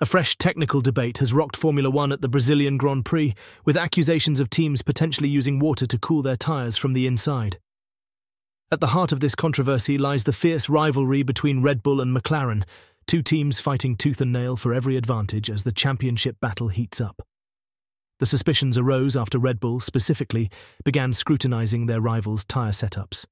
A fresh technical debate has rocked Formula One at the Brazilian Grand Prix, with accusations of teams potentially using water to cool their tyres from the inside. At the heart of this controversy lies the fierce rivalry between Red Bull and McLaren, two teams fighting tooth and nail for every advantage as the championship battle heats up. The suspicions arose after Red Bull, specifically, began scrutinising their rivals' tyre setups.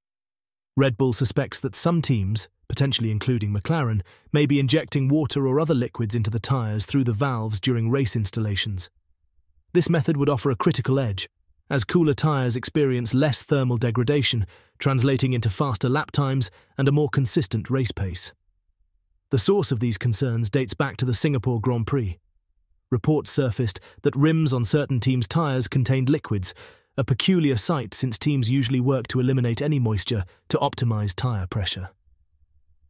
Red Bull suspects that some teams, potentially including McLaren, may be injecting water or other liquids into the tyres through the valves during race installations. This method would offer a critical edge, as cooler tyres experience less thermal degradation, translating into faster lap times and a more consistent race pace. The source of these concerns dates back to the Singapore Grand Prix. Reports surfaced that rims on certain teams' tyres contained liquids, a peculiar sight since teams usually work to eliminate any moisture to optimize tyre pressure.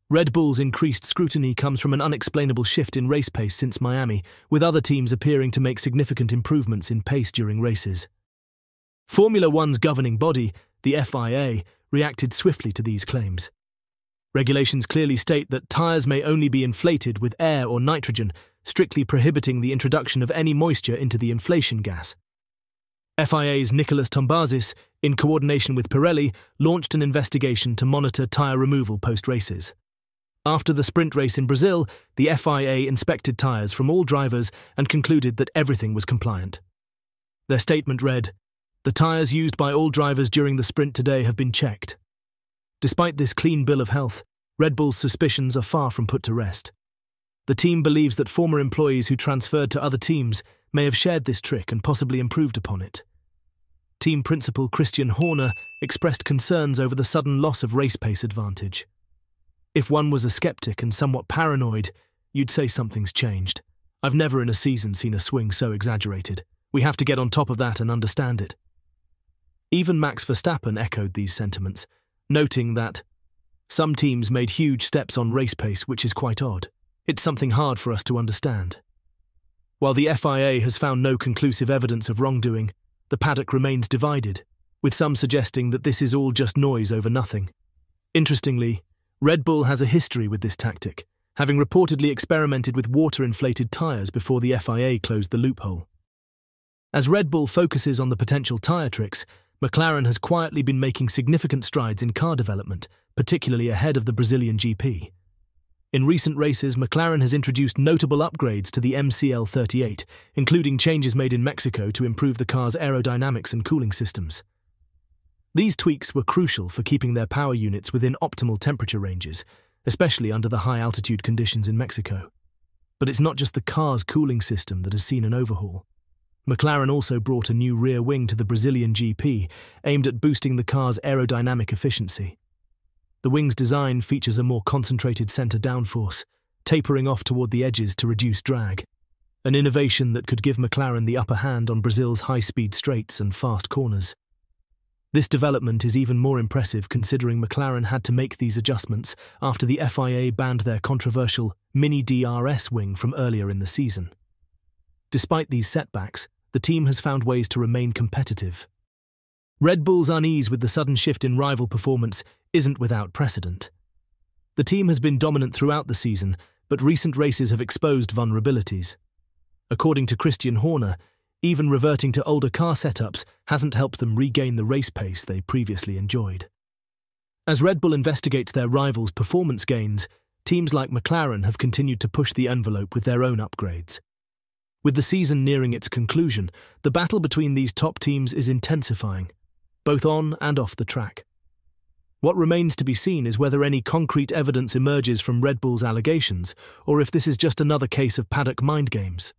Red Bull's increased scrutiny comes from an unexplainable shift in race pace since Miami, with other teams appearing to make significant improvements in pace during races. Formula One's governing body, the FIA, reacted swiftly to these claims. Regulations clearly state that tyres may only be inflated with air or nitrogen, strictly prohibiting the introduction of any moisture into the inflation gas. FIA's Nicolas Tombazis, in coordination with Pirelli, launched an investigation to monitor tyre removal post-races. After the sprint race in Brazil, the FIA inspected tyres from all drivers and concluded that everything was compliant. Their statement read, "The tyres used by all drivers during the sprint today have been checked." Despite this clean bill of health, Red Bull's suspicions are far from put to rest. The team believes that former employees who transferred to other teams may have shared this trick and possibly improved upon it. Team principal Christian Horner expressed concerns over the sudden loss of race pace advantage. "If one was a skeptic and somewhat paranoid, you'd say something's changed. I've never in a season seen a swing so exaggerated. We have to get on top of that and understand it." Even Max Verstappen echoed these sentiments, noting that some teams made huge steps on race pace, which is quite odd. It's something hard for us to understand. While the FIA has found no conclusive evidence of wrongdoing, the paddock remains divided, with some suggesting that this is all just noise over nothing. Interestingly, Red Bull has a history with this tactic, having reportedly experimented with water-inflated tyres before the FIA closed the loophole. As Red Bull focuses on the potential tyre tricks, McLaren has quietly been making significant strides in car development, particularly ahead of the Brazilian GP. In recent races, McLaren has introduced notable upgrades to the MCL38, including changes made in Mexico to improve the car's aerodynamics and cooling systems. These tweaks were crucial for keeping their power units within optimal temperature ranges, especially under the high-altitude conditions in Mexico. But it's not just the car's cooling system that has seen an overhaul. McLaren also brought a new rear wing to the Brazilian GP, aimed at boosting the car's aerodynamic efficiency. The wing's design features a more concentrated center downforce, tapering off toward the edges to reduce drag, an innovation that could give McLaren the upper hand on Brazil's high-speed straights and fast corners. This development is even more impressive considering McLaren had to make these adjustments after the FIA banned their controversial Mini DRS wing from earlier in the season. Despite these setbacks, the team has found ways to remain competitive. Red Bull's unease with the sudden shift in rival performance isn't without precedent. The team has been dominant throughout the season, but recent races have exposed vulnerabilities. According to Christian Horner, even reverting to older car setups hasn't helped them regain the race pace they previously enjoyed. As Red Bull investigates their rivals' performance gains, teams like McLaren have continued to push the envelope with their own upgrades. With the season nearing its conclusion, the battle between these top teams is intensifying, both on and off the track. What remains to be seen is whether any concrete evidence emerges from Red Bull's allegations, or if this is just another case of paddock mind games.